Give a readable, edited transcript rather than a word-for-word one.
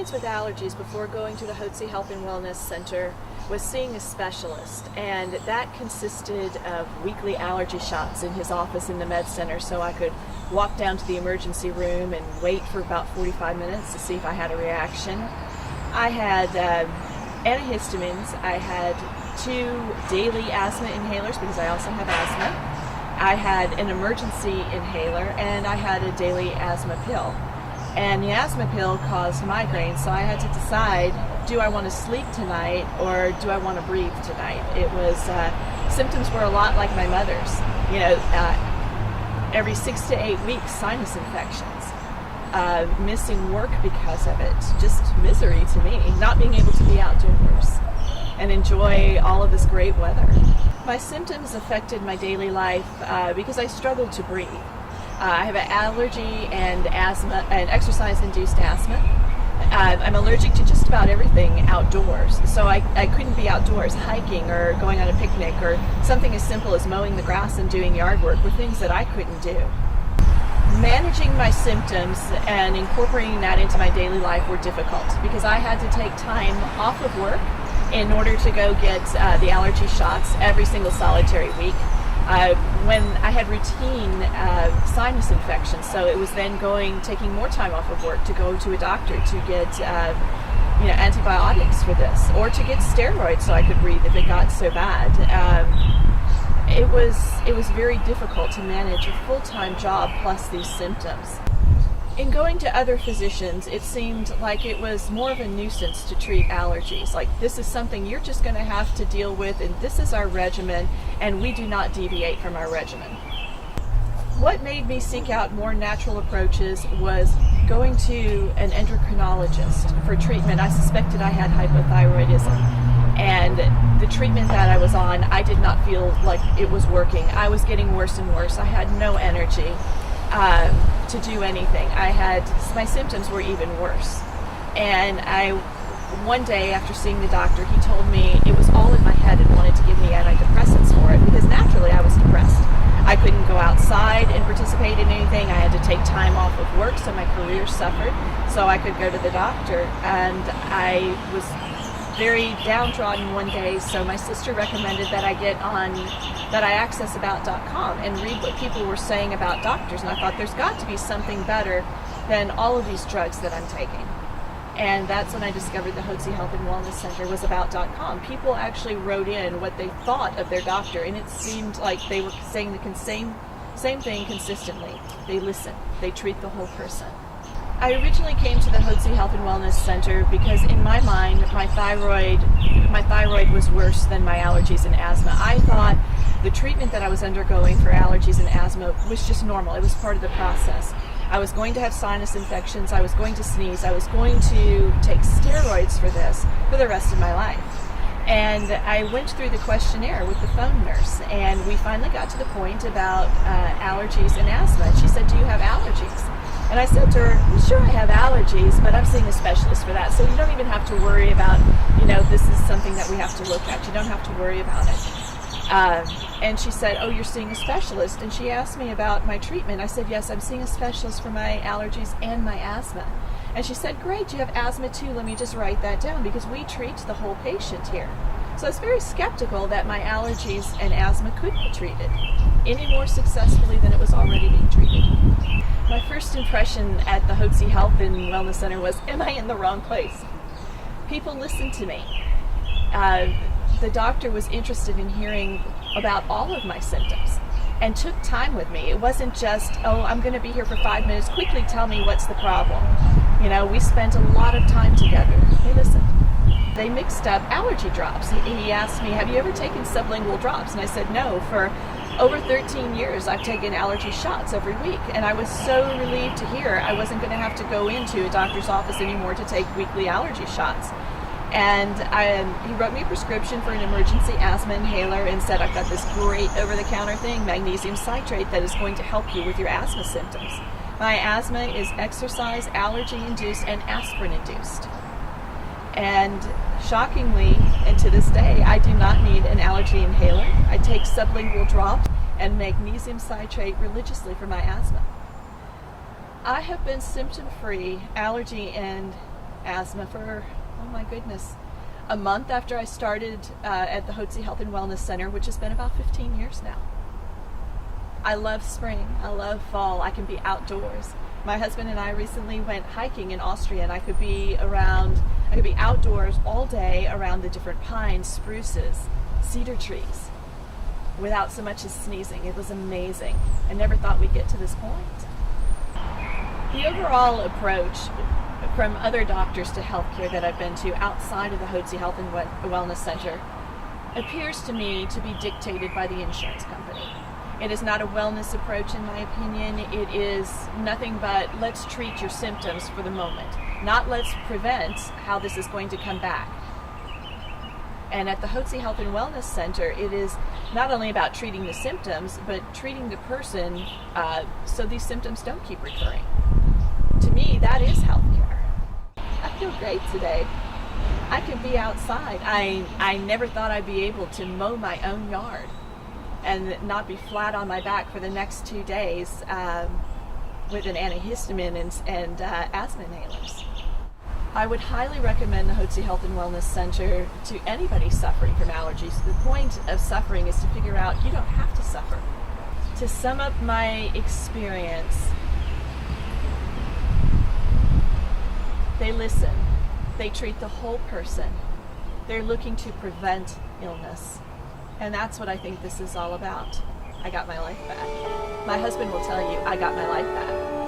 experience with allergies before going to the Hotze Health and Wellness Center was seeing a specialist, and that consisted of weekly allergy shots in his office in the med center, so I could walk down to the emergency room and wait for about 45 minutes to see if I had a reaction. I had antihistamines. I had 2 daily asthma inhalers because I also have asthma. I had an emergency inhaler, and I had a daily asthma pill. And the asthma pill caused migraines, so I had to decide, do I want to sleep tonight or do I want to breathe tonight? It was, symptoms were a lot like my mother's. You know, every 6 to 8 weeks, sinus infections, missing work because of it, just misery to me, not being able to be outdoors and enjoy all of this great weather. My symptoms affected my daily life because I struggled to breathe. I have an allergy and asthma, and exercise-induced asthma. I'm allergic to just about everything outdoors, so I couldn't be outdoors hiking or going on a picnic, or something as simple as mowing the grass and doing yard work were things that I couldn't do. Managing my symptoms and incorporating that into my daily life were difficult because I had to take time off of work in order to go get the allergy shots every single solitary week. When I had routine sinus infections, so it was then taking more time off of work to go to a doctor to get antibiotics for this, or to get steroids so I could breathe if it got so bad. It was very difficult to manage a full-time job plus these symptoms. In going to other physicians, it seemed like it was more of a nuisance to treat allergies. Like, this is something you're just going to have to deal with, and this is our regimen, and we do not deviate from our regimen. What made me seek out more natural approaches was going to an endocrinologist for treatment. I suspected I had hypothyroidism, and the treatment that I was on, I did not feel like it was working. I was getting worse and worse. I had no energy to do anything. My symptoms were even worse. And one day after seeing the doctor, he told me it was all in my head and wanted to give me antidepressants for it, because naturally I was depressed. I couldn't go outside and participate in anything. I had to take time off of work, so my career suffered, so I could go to the doctor. And I was very downtrodden one day, so my sister recommended that I access about.com and read what people were saying about doctors, and I thought there's got to be something better than all of these drugs that I'm taking. And that's when I discovered the Hotze Health and Wellness Center was about.com. People actually wrote in what they thought of their doctor, and it seemed like they were saying the same thing consistently. They listen, they treat the whole person. I originally came to the Hotze Health and Wellness Center because in my mind, my thyroid was worse than my allergies and asthma. I thought the treatment that I was undergoing for allergies and asthma was just normal. It was part of the process. I was going to have sinus infections. I was going to sneeze. I was going to take steroids for this for the rest of my life. And I went through the questionnaire with the phone nurse, and we finally got to the point about allergies and asthma. And she said, "Do you have allergies?" And I said to her, "Well, sure, I have allergies, but I'm seeing a specialist for that. So you don't even have to worry about, this is something that we have to look at. You don't have to worry about it." And she said, "Oh, you're seeing a specialist?" And she asked me about my treatment. I said, "Yes, I'm seeing a specialist for my allergies and my asthma." And she said, "Great, you have asthma too. Let me just write that down, because we treat the whole patient here." So I was very skeptical that my allergies and asthma could be treated any more successfully than it was already being treated. My first impression at the Hotze Health and Wellness Center was, am I in the wrong place? People listened to me. The doctor was interested in hearing about all of my symptoms and took time with me. It wasn't just, "Oh, I'm going to be here for 5 minutes. Quickly tell me what's the problem." We spent a lot of time together. They listened. They mixed up allergy drops. He asked me, "Have you ever taken sublingual drops?" And I said, "No. For over 13 years, I've taken allergy shots every week." And I was so relieved to hear I wasn't going to have to go into a doctor's office anymore to take weekly allergy shots. And he wrote me a prescription for an emergency asthma inhaler and said, "I've got this great over-the-counter thing, magnesium citrate, that is going to help you with your asthma symptoms." My asthma is exercise, allergy-induced, and aspirin-induced. And shockingly, and to this day, I do not need an allergy inhaler. I take sublingual drops and magnesium citrate religiously for my asthma. I have been symptom-free, allergy and asthma for, oh my goodness, a month after I started at the Hotze Health and Wellness Center, which has been about 15 years now. I love spring. I love fall. I can be outdoors. My husband and I recently went hiking in Austria, and I could be outdoors all day around the different pines, spruces, cedar trees, without so much as sneezing. It was amazing. I never thought we'd get to this point. The overall approach from other doctors to healthcare that I've been to outside of the Hotze Health and Wellness Center appears to me to be dictated by the insurance company. It is not a wellness approach, in my opinion. It is nothing but let's treat your symptoms for the moment, not let's prevent how this is going to come back. And at the Hotze Health and Wellness Center, it is not only about treating the symptoms, but treating the person so these symptoms don't keep recurring. To me, that is healthcare. I feel great today. I can be outside. I never thought I'd be able to mow my own yard and not be flat on my back for the next 2 days with an antihistamine and asthma inhalers. I would highly recommend the Hotze Health and Wellness Center to anybody suffering from allergies. The point of suffering is to figure out you don't have to suffer. To sum up my experience, they listen. They treat the whole person. They're looking to prevent illness. And that's what I think this is all about. I got my life back. My husband will tell you, I got my life back.